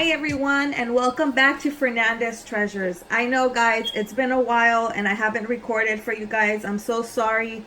Hi everyone, and welcome back to Fernandez Treasures. I know guys, it's been a while and I haven't recorded for you guys. I'm so sorry.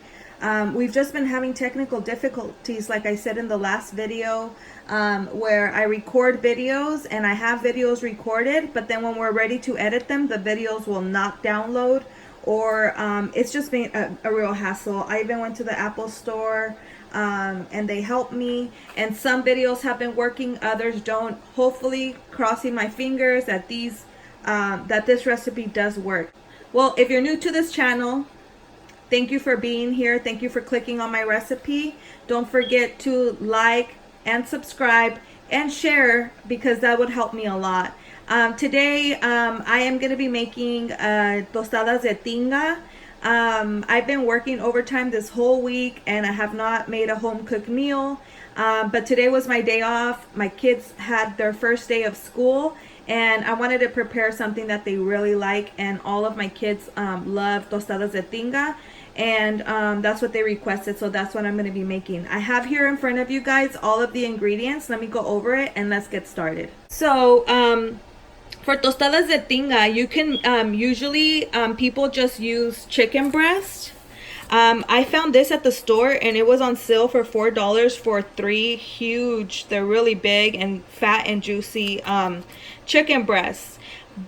We've just been having technical difficulties, like I said in the last video, where I record videos and I have videos recorded, but then when we're ready to edit them, the videos will not download, or it's just been a real hassle. I even went to the Apple store and they helped me, and some videos have been working, others don't. Hopefully, crossing my fingers that this recipe does work. Well, if you're new to this channel, thank you for being here. Thank you for clicking on my recipe. Don't forget to like and subscribe and share, because that would help me a lot. Today I am going to be making tostadas de tinga. I've been working overtime this whole week and I have not made a home cooked meal, but today was my day off. My kids had their first day of school and I wanted to prepare something that they really like, and all of my kids love tostadas de tinga, and that's what they requested, so that's what I'm going to be making. I have here in front of you guys all of the ingredients. Let me go over it and let's get started. So for tostadas de tinga, you can usually people just use chicken breast. I found this at the store and it was on sale for $4 for 3 huge, they're really big and fat and juicy chicken breasts.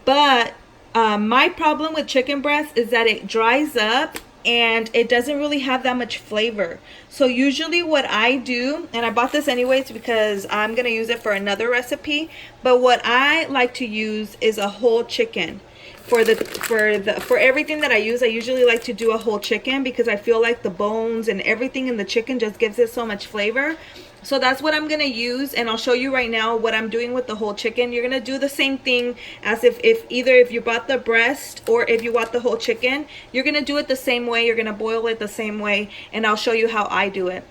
But my problem with chicken breast is that it dries up and it doesn't really have that much flavor. So usually what I do, and I bought this anyways because I'm gonna use it for another recipe, but what I like to use is a whole chicken. For everything that I use, I usually like to do a whole chicken because I feel like the bones and everything in the chicken just gives it so much flavor. So that's what I'm gonna use, and I'll show you right now what I'm doing with the whole chicken. You're gonna do the same thing as if you bought the breast or if you bought the whole chicken. You're gonna do it the same way. You're gonna boil it the same way, and I'll show you how I do it.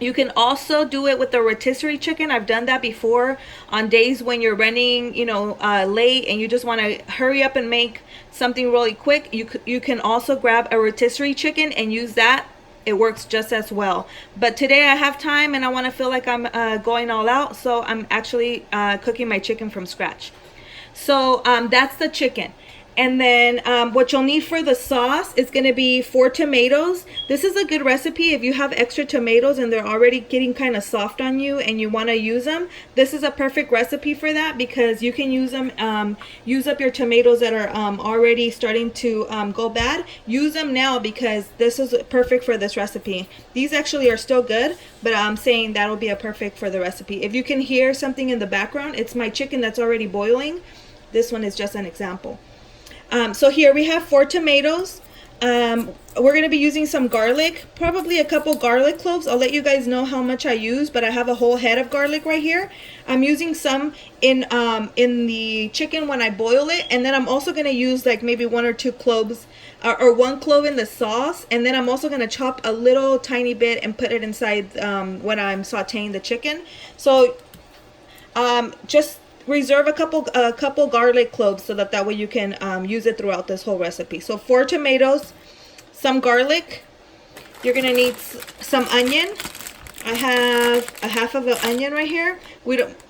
You can also do it with the rotisserie chicken. I've done that before on days when you're running, late and you just want to hurry up and make something really quick. You can also grab a rotisserie chicken and use that. It works just as well. But today I have time and I want to feel like I'm going all out, so I'm actually cooking my chicken from scratch. So that's the chicken. And then what you'll need for the sauce is going to be 4 tomatoes. This is a good recipe if you have extra tomatoes and they're already getting kind of soft on you and you want to use them. This is a perfect recipe for that, because you can use them, use up your tomatoes that are already starting to go bad. Use them now because this is perfect for this recipe. These actually are still good, but I'm saying that'll be a perfect for the recipe. If you can hear something in the background, it's my chicken that's already boiling. This one is just an example. So here we have 4 tomatoes. We're going to be using some garlic, probably a couple garlic cloves. I'll let you guys know how much I use, but I have a whole head of garlic right here. I'm using some in the chicken when I boil it, and then I'm also going to use like maybe 1 or 2 cloves, or 1 clove in the sauce, and then I'm also going to chop a little tiny bit and put it inside when I'm sauteing the chicken. So just reserve a couple garlic cloves so that way you can use it throughout this whole recipe. So 4 tomatoes, some garlic. You're gonna need some onion. I have a half of an onion right here.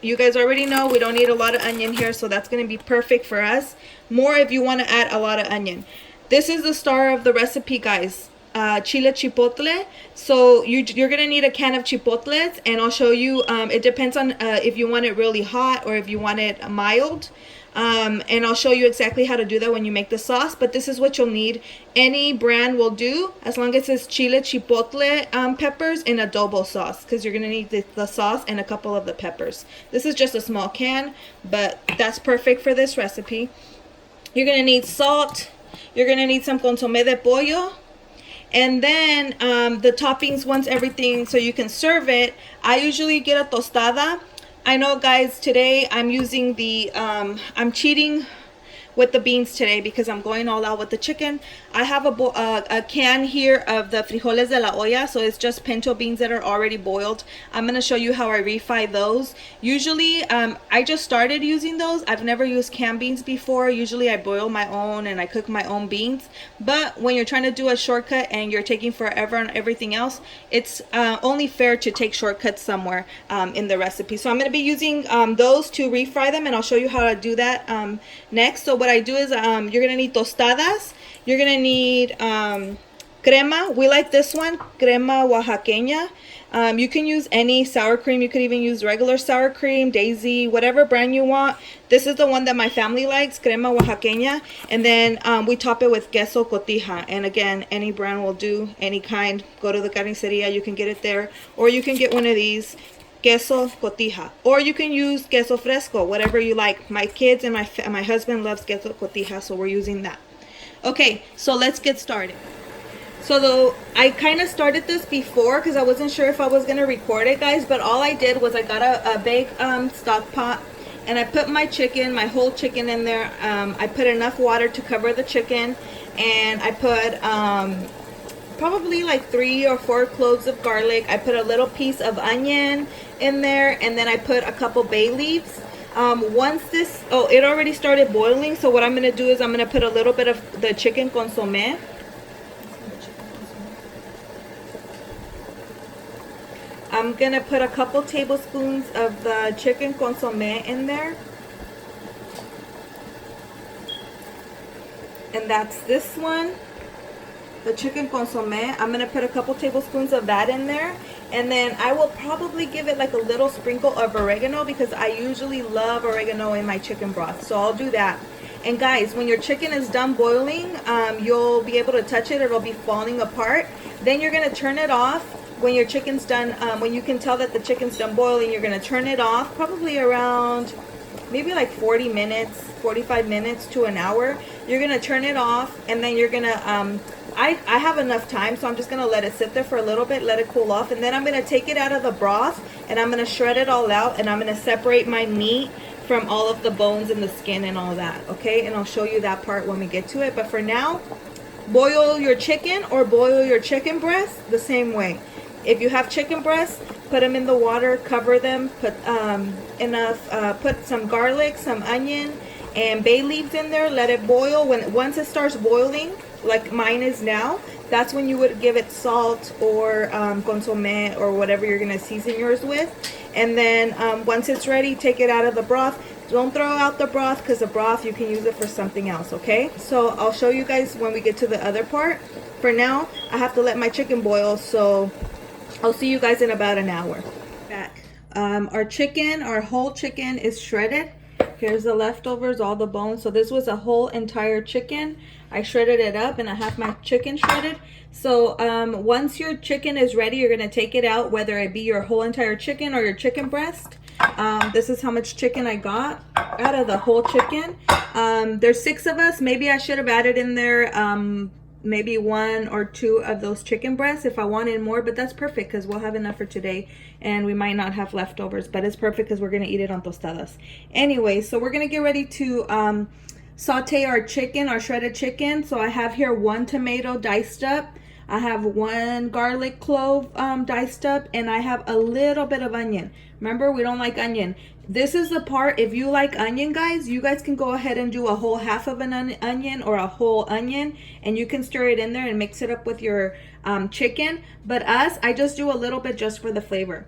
You guys already know we don't need a lot of onion here, so that's gonna be perfect for us. More if you want to add a lot of onion. This is the star of the recipe, guys. Chile chipotle. So you're gonna need a can of chipotles, and I'll show you. It depends on if you want it really hot or if you want it mild, and I'll show you exactly how to do that when you make the sauce. But this is what you'll need. Any brand will do, as long as it's chile chipotle peppers in adobo sauce, because you're gonna need the sauce and a couple of the peppers. This is just a small can, but that's perfect for this recipe. You're gonna need salt. You're gonna need some consomé de pollo. And then the toppings, once everything, so you can serve it. I usually get a tostada. I know, guys, today I'm using I'm cheating with the beans today because I'm going all out with the chicken. I have a can here of the frijoles de la olla, so it's just pinto beans that are already boiled. I'm going to show you how I refry those. Usually, I just started using those. I've never used canned beans before. Usually I boil my own and I cook my own beans. But when you're trying to do a shortcut and you're taking forever on everything else, it's only fair to take shortcuts somewhere in the recipe. So I'm going to be using those to refry them, and I'll show you how to do that next. So what I do is you're going to need tostadas. You're going to need crema. We like this one, crema oaxaqueña. You can use any sour cream. You could even use regular sour cream, Daisy, whatever brand you want. This is the one that my family likes, crema oaxaqueña. And then we top it with queso cotija. And again, any brand will do, any kind. Go to the carniceria, you can get it there. Or you can get one of these, queso cotija. Or you can use queso fresco, whatever you like. My kids and my husband loves queso cotija, so we're using that. Okay, so let's get started. So I kind of started this before because I wasn't sure if I was going to record it, guys. But all I did was I got a big stock pot, and I put my chicken, my whole chicken in there. I put enough water to cover the chicken, and I put probably like 3 or 4 cloves of garlic. I put a little piece of onion in there, and then I put a couple bay leaves. Once this, it already started boiling, so what I'm going to do is I'm going to put a little bit of the chicken consommé. I'm going to put a couple tablespoons of the chicken consommé in there. And that's this one, the chicken consommé. I'm going to put a couple tablespoons of that in there. And then I will probably give it like a little sprinkle of oregano because I usually love oregano in my chicken broth. So I'll do that. And guys, when your chicken is done boiling, you'll be able to touch it. It'll be falling apart. Then you're going to turn it off. When your chicken's done, when you can tell that the chicken's done boiling, you're going to turn it off probably around maybe like 40 minutes, 45 minutes to an hour. You're going to turn it off, and then you're going to, I have enough time, so I'm just going to let it sit there for a little bit, let it cool off, and then I'm going to take it out of the broth, and I'm going to shred it all out, and I'm going to separate my meat from all of the bones and the skin and all that, okay? And I'll show you that part when we get to it. But for now, boil your chicken or boil your chicken breast the same way. If you have chicken breasts, put them in the water, cover them, put put some garlic, some onion, and bay leaves in there. Let it boil. Once it starts boiling, like mine is now, that's when you would give it salt or consommé or whatever you're gonna season yours with. And then once it's ready, take it out of the broth. Don't throw out the broth because the broth, you can use it for something else, okay? So I'll show you guys when we get to the other part. For now, I have to let my chicken boil, so I'll see you guys in about an hour. Back. Our chicken, our whole chicken is shredded. Here's the leftovers, all the bones. So this was a whole entire chicken. I shredded it up and I have my chicken shredded. So once your chicken is ready, you're going to take it out, whether it be your whole entire chicken or your chicken breast. This is how much chicken I got out of the whole chicken. There's 6 of us. Maybe I should have added in there maybe 1 or 2 of those chicken breasts if I wanted more, but that's perfect because we'll have enough for today and we might not have leftovers, but it's perfect because we're going to eat it on tostadas. Anyway, so we're going to get ready to saute our chicken, our shredded chicken. So I have here 1 tomato diced up. I have 1 garlic clove diced up, and I have a little bit of onion. Remember, we don't like onion. This is the part, if you like onion, guys, you guys can go ahead and do a whole half of an onion or a whole onion, and you can stir it in there and mix it up with your chicken. But I just do a little bit just for the flavor.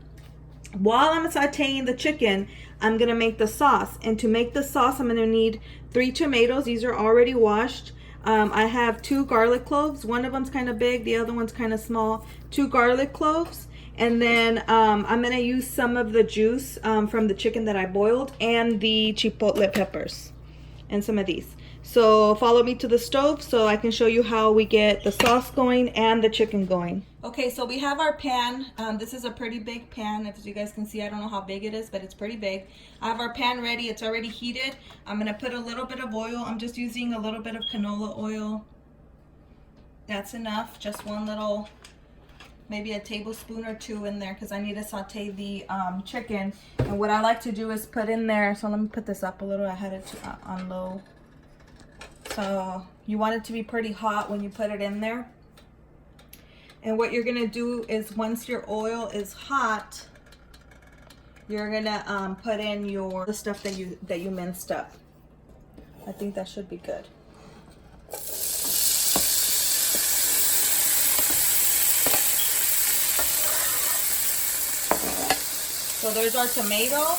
While I'm sauteing the chicken, I'm going to make the sauce. And to make the sauce, I'm going to need 3 tomatoes. These are already washed. I have 2 garlic cloves. One of them's kind of big, the other one's kind of small. 2 garlic cloves. And then I'm going to use some of the juice from the chicken that I boiled and the chipotle peppers and some of these. So follow me to the stove so I can show you how we get the sauce going and the chicken going. Okay, so we have our pan. This is a pretty big pan. As you guys can see, I don't know how big it is, but it's pretty big. I have our pan ready. It's already heated. I'm going to put a little bit of oil. I'm just using a little bit of canola oil. That's enough. Just 1 little, maybe a tablespoon or 2 in there because I need to saute the chicken. And what I like to do is put in there, so let me put this up a little. I had it on low. So You want it to be pretty hot when you put it in there. And what you're gonna do is once your oil is hot, you're gonna put in the stuff that you minced up. I think that should be good. So there's our tomato,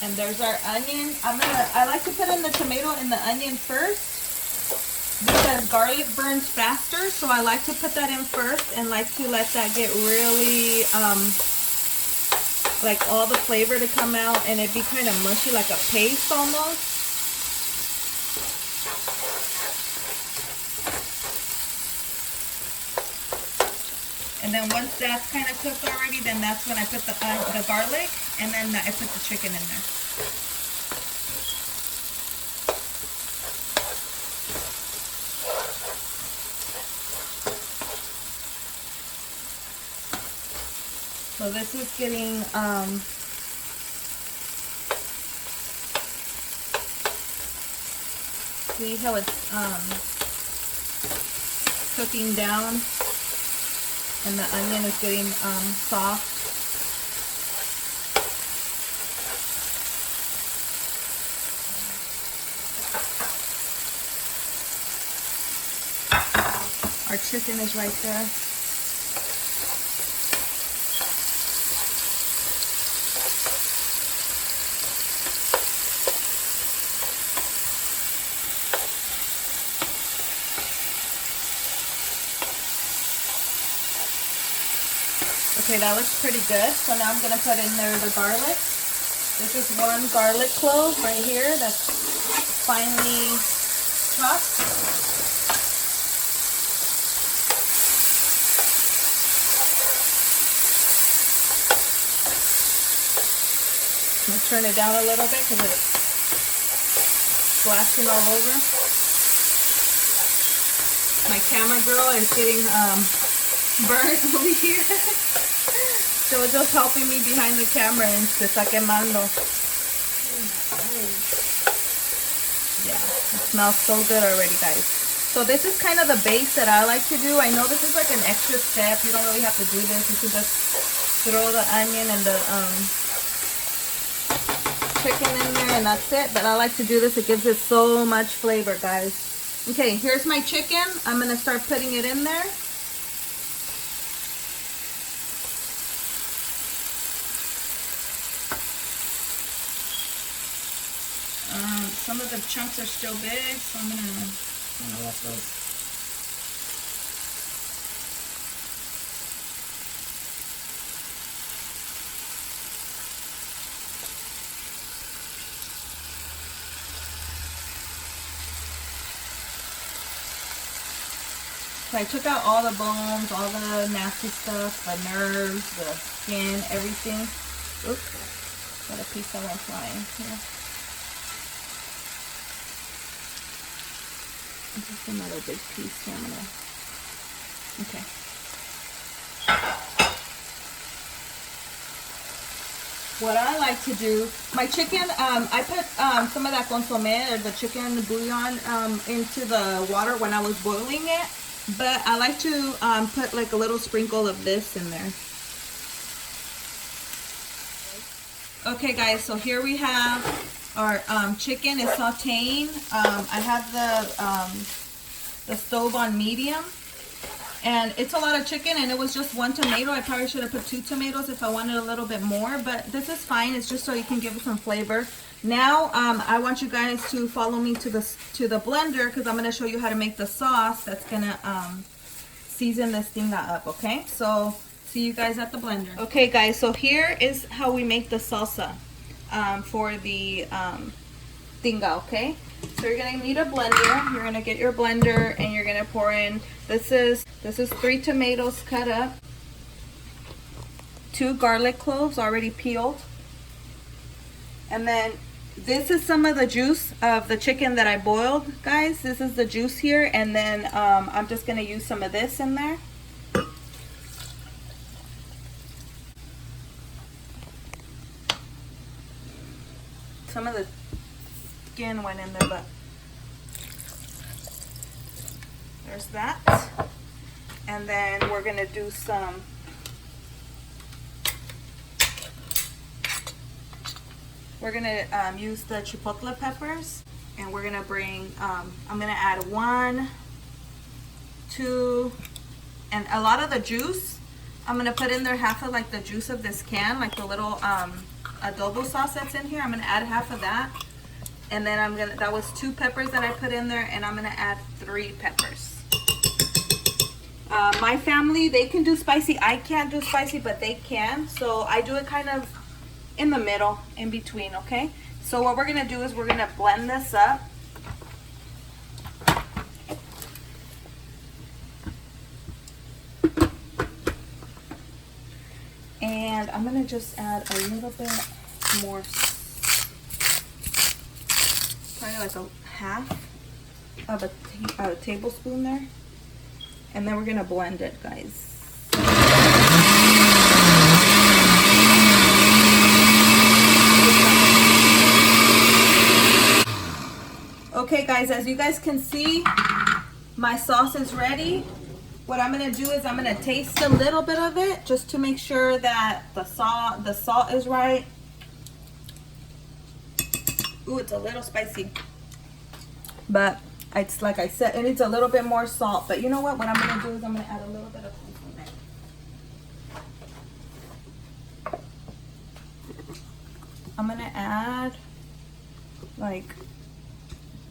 and there's our onion. I like to put in the tomato and the onion first because garlic burns faster. So I like to put that in first and like to let that get really like all the flavor to come out and it be kind of mushy, like a paste almost. And then once that's kind of cooked already, then that's when I put the garlic, and then I put the chicken in there. So this is getting see how it's cooking down. And the onion is getting soft. Our chicken is right there. Okay, that looks pretty good. So now I'm going to put in there the garlic. This is one garlic clove right here that's finely chopped. I'm going to turn it down a little bit because it's splashing all over. My camera girl is getting burnt over here. Jojo's helping me behind the camera and se está quemando. Yeah, it smells so good already, guys. So this is kind of the base that I like to do. I know this is like an extra step. You don't really have to do this. You can just throw the onion and the chicken in there and that's it. But I like to do this. It gives it so much flavor, guys. Okay, here's my chicken. I'm going to start putting it in there. Some of the chunks are still big, so I'm gonna let those. So I took out all the bones, all the nasty stuff, the nerves, the skin, everything. Oops, got a piece that went flying here. Just another big piece, so I'm gonna, okay. What I like to do, my chicken, I put some of that consommé or the chicken bouillon into the water when I was boiling it, but I like to put like a little sprinkle of this in there. Okay guys, so here we have our chicken is sauteing. I have the stove on medium, and it's a lot of chicken, and it was just one tomato. I probably should have put 2 tomatoes if I wanted a little bit more, but this is fine. It's just so you can give it some flavor. Now I want you guys to follow me to the blender because I'm going to show you how to make the sauce that's going to season this thing up. Okay, so see you guys at the blender. Okay guys, so here is how we make the salsa for the tinga. Okay, so you're gonna need a blender. You're gonna get your blender and you're gonna pour in, this is 3 tomatoes cut up, 2 garlic cloves already peeled, and then this is some of the juice of the chicken that I boiled, guys. This is the juice here, and then I'm just gonna use some of this in there. Some of the skin went in there, but there's that. And then we're gonna do some use the chipotle peppers, and we're gonna bring I'm gonna add 1, 2, and a lot of the juice. I'm gonna put in there half of like the juice of this can, like the little adobo sauce that's in here. I'm gonna add half of that, and then that was 2 peppers that I put in there, and I'm gonna add 3 peppers. My family, they can do spicy. I can't do spicy, but they can, so I do it kind of in the middle, in between. Okay, so what we're gonna do is we're gonna blend this up. And I'm gonna just add a little bit more, probably like a half of a tablespoon there. And then we're gonna blend it, guys. Okay guys, as you guys can see, my sauce is ready. What I'm gonna do is I'm gonna taste a little bit of it just to make sure that the salt is right. Ooh, it's a little spicy, but it's like I said, it needs a little bit more salt. But you know what? What I'm gonna do is I'm gonna add a little bit of consomme. I'm gonna add like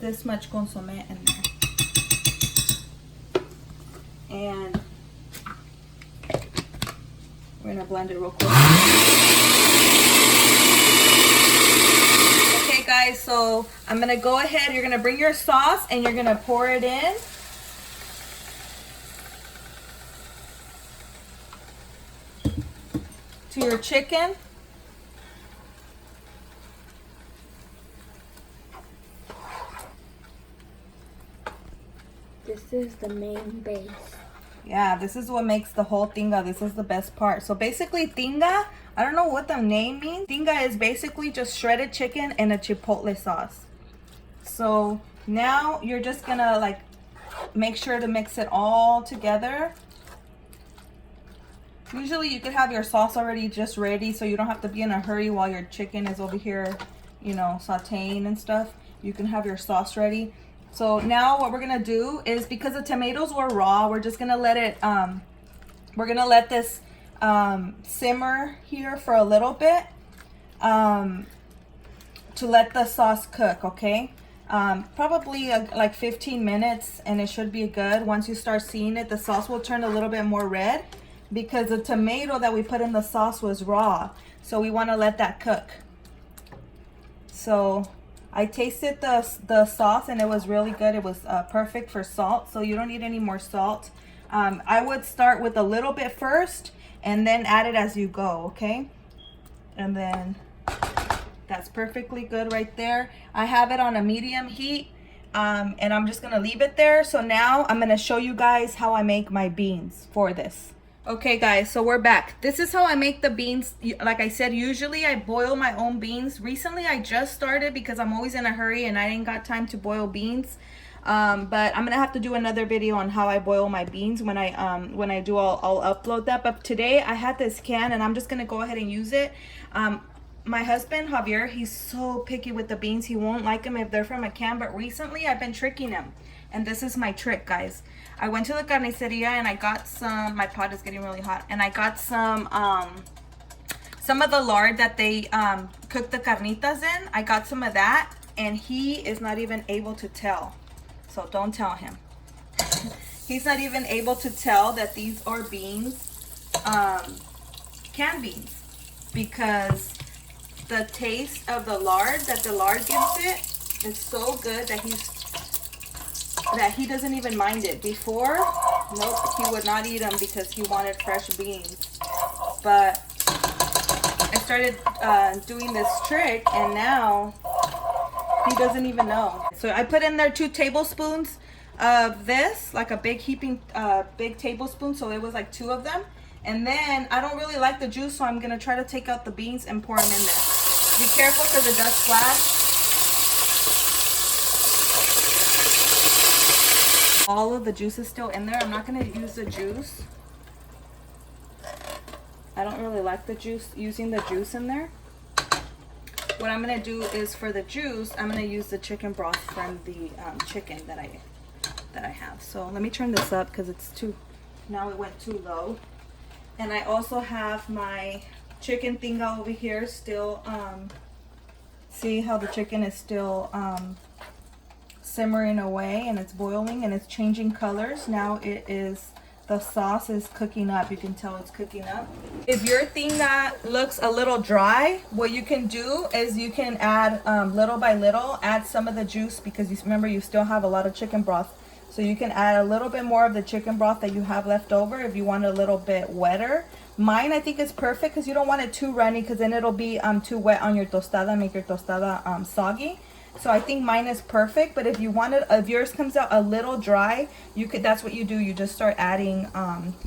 this much consomme in there. And we're gonna blend it real quick. Okay guys, so I'm gonna go ahead, you're gonna bring your sauce and you're gonna pour it in. To your chicken. This is the main base. Yeah, this is what makes the whole tinga. This is the best part. So basically tinga, I don't know what the name means. Tinga is basically just shredded chicken and a chipotle sauce. So now you're just gonna like make sure to mix it all together. Usually you could have your sauce already just ready, so you don't have to be in a hurry while your chicken is over here, you know, sauteing and stuff. You can have your sauce ready. So now what we're gonna do is, because the tomatoes were raw, we're just gonna let it we're gonna let this simmer here for a little bit to let the sauce cook. Okay, probably like 15 minutes, and it should be good. Once you start seeing it, the sauce will turn a little bit more red because the tomato that we put in the sauce was raw, so we want to let that cook. So I tasted the sauce and it was really good. It was perfect for salt, so you don't need any more salt. I would start with a little bit first and then add it as you go, okay? And then that's perfectly good right there. I have it on a medium heat, and I'm just gonna leave it there. So now I'm gonna show you guys how I make my beans for this. Okay guys, so we're back. This is how I make the beans. Like I said, usually I boil my own beans. Recently I just started because I'm always in a hurry and I didn't got time to boil beans. But I'm gonna have to do another video on how I boil my beans. When I do, I'll upload that. But today I had this can and I'm just gonna go ahead and use it. My husband Javier, he's so picky with the beans. He won't like them if they're from a can, but recently I've been tricking him, and this is my trick, guys. I went to the carniceria and I got some, my pot is getting really hot, and I got some of the lard that they cook the carnitas in. I got some of that, and he is not even able to tell, so don't tell him. He's not even able to tell that these are beans, canned beans, because the taste of the lard that the lard gives it is so good that he doesn't even mind it. Before, nope, he would not eat them because he wanted fresh beans. But I started doing this trick, and now he doesn't even know. So I put in there 2 tablespoons of this, like a big heaping, big tablespoon. So it was like 2 of them. And then I don't really like the juice, so I'm gonna try to take out the beans and pour them in there. Be careful because it does splash. All of the juice is still in there. I'm not gonna use the juice. I don't really like the juice, using the juice in there. What I'm gonna do is for the juice, I'm gonna use the chicken broth from the chicken that I have. So let me turn this up because it's too, now it went too low. And I also have my chicken tinga over here still, see how the chicken is still simmering away and it's boiling and it's changing colors. Now it is, the sauce is cooking up. You can tell it's cooking up. If your tinga looks a little dry, what you can do is you can add little by little, add some of the juice, because you remember you still have a lot of chicken broth. So you can add a little bit more of the chicken broth that you have left over if you want it a little bit wetter. Mine, I think, is perfect because you don't want it too runny, because then it'll be too wet on your tostada, make your tostada soggy. So I think mine is perfect, but if you want it, if yours comes out a little dry, you could, that's what you do. You just start adding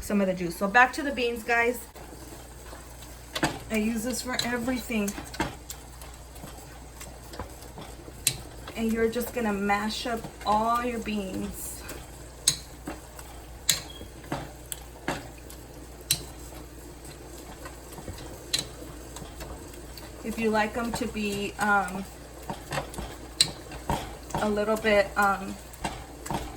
some of the juice. So back to the beans, guys. I use this for everything. And you're just gonna mash up all your beans. If you like them to be a little bit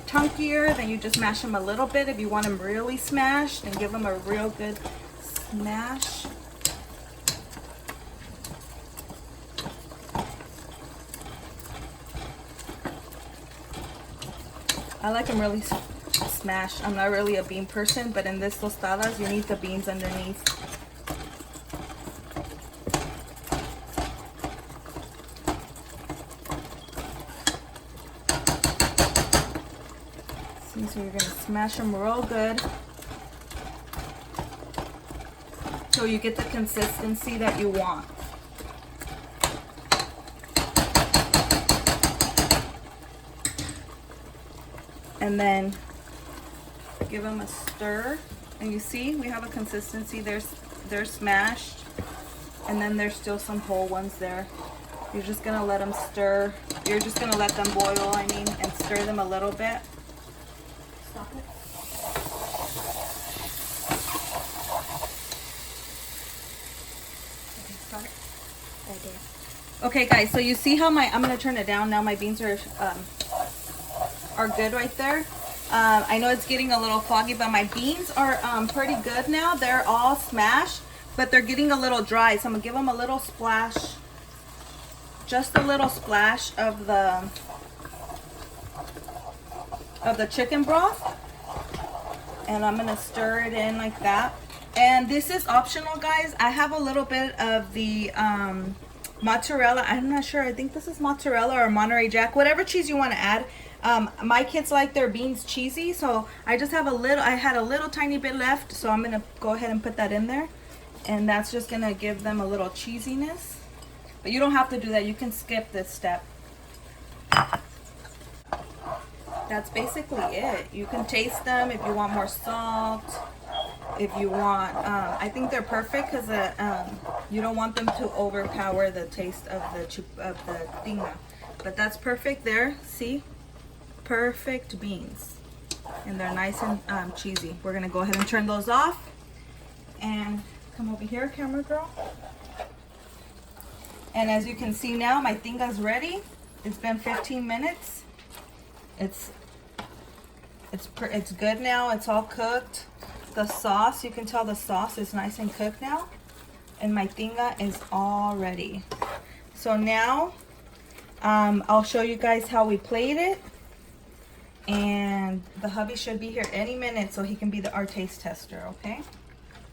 chunkier, then you just mash them a little bit. If you want them really smashed, and give them a real good smash. I like them really smashed. I'm not really a bean person, but in this tostadas, you need the beans underneath. So you're going to smash them real good so you get the consistency that you want. And then give them a stir. And you see, we have a consistency. They're smashed, and then there's still some whole ones there. You're just going to let them stir. You're just going to let them boil, and stir them a little bit. Stop it. Okay, start. I did. Okay, guys, so you see how I'm gonna turn it down now. My beans are good right there. I know it's getting a little foggy, but my beans are pretty good now. They're all smashed, but they're getting a little dry. So I'm gonna give them a little splash, just a little splash of the chicken broth, and I'm gonna stir it in like that. And this is optional, guys. I have a little bit of the mozzarella. I'm not sure. I think this is mozzarella or Monterey Jack, whatever cheese you want to add. My kids like their beans cheesy, so I just have a little. I had a little tiny bit left, so I'm gonna go ahead and put that in there, and that's just gonna give them a little cheesiness. But you don't have to do that. You can skip this step. That's basically it. You can taste them if you want more salt. If you want, I think they're perfect because you don't want them to overpower the taste of the tinga. But that's perfect there. See, perfect beans, and they're nice and cheesy. We're gonna go ahead and turn those off, and come over here, camera girl. And as you can see now, my tinga's ready. It's been 15 minutes. It's good now. It's all cooked. The sauce, you can tell the sauce is nice and cooked now, and my tinga is all ready. So now I'll show you guys how we plate it, and the hubby should be here any minute so he can be our taste tester. Okay,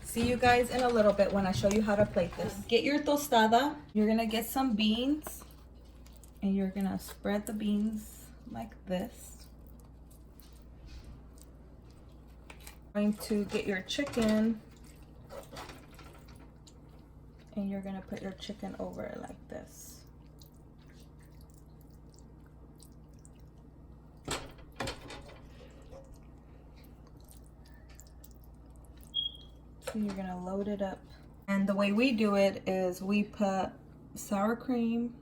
see you guys in a little bit when I show you how to plate this. Get your tostada. You're gonna get some beans, and you're gonna spread the beans like this. Going to get your chicken, and you're gonna put your chicken over it like this. So you're gonna load it up, and the way we do it is we put sour cream,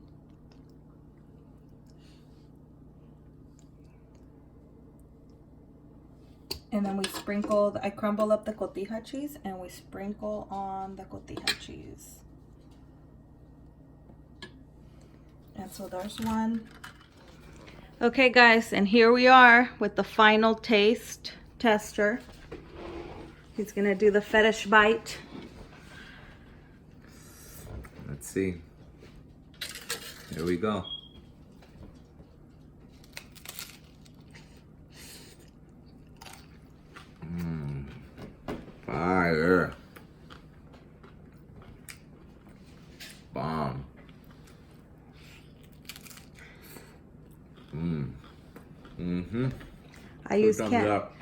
And then we sprinkle, I crumble up the cotija cheese and we sprinkle on the cotija cheese. And so there's one. Okay guys, and here we are with the final taste tester. He's gonna do the fetish bite. Let's see. Here we go. Fire. Bomb. I use Thumbs up.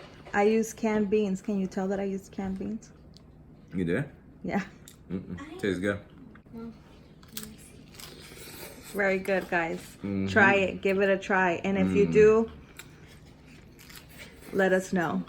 canned beans. Can you tell that I used canned beans? You did? Yeah. Tastes good. Very good, guys. Try it. Give it a try. And if you do, let us know.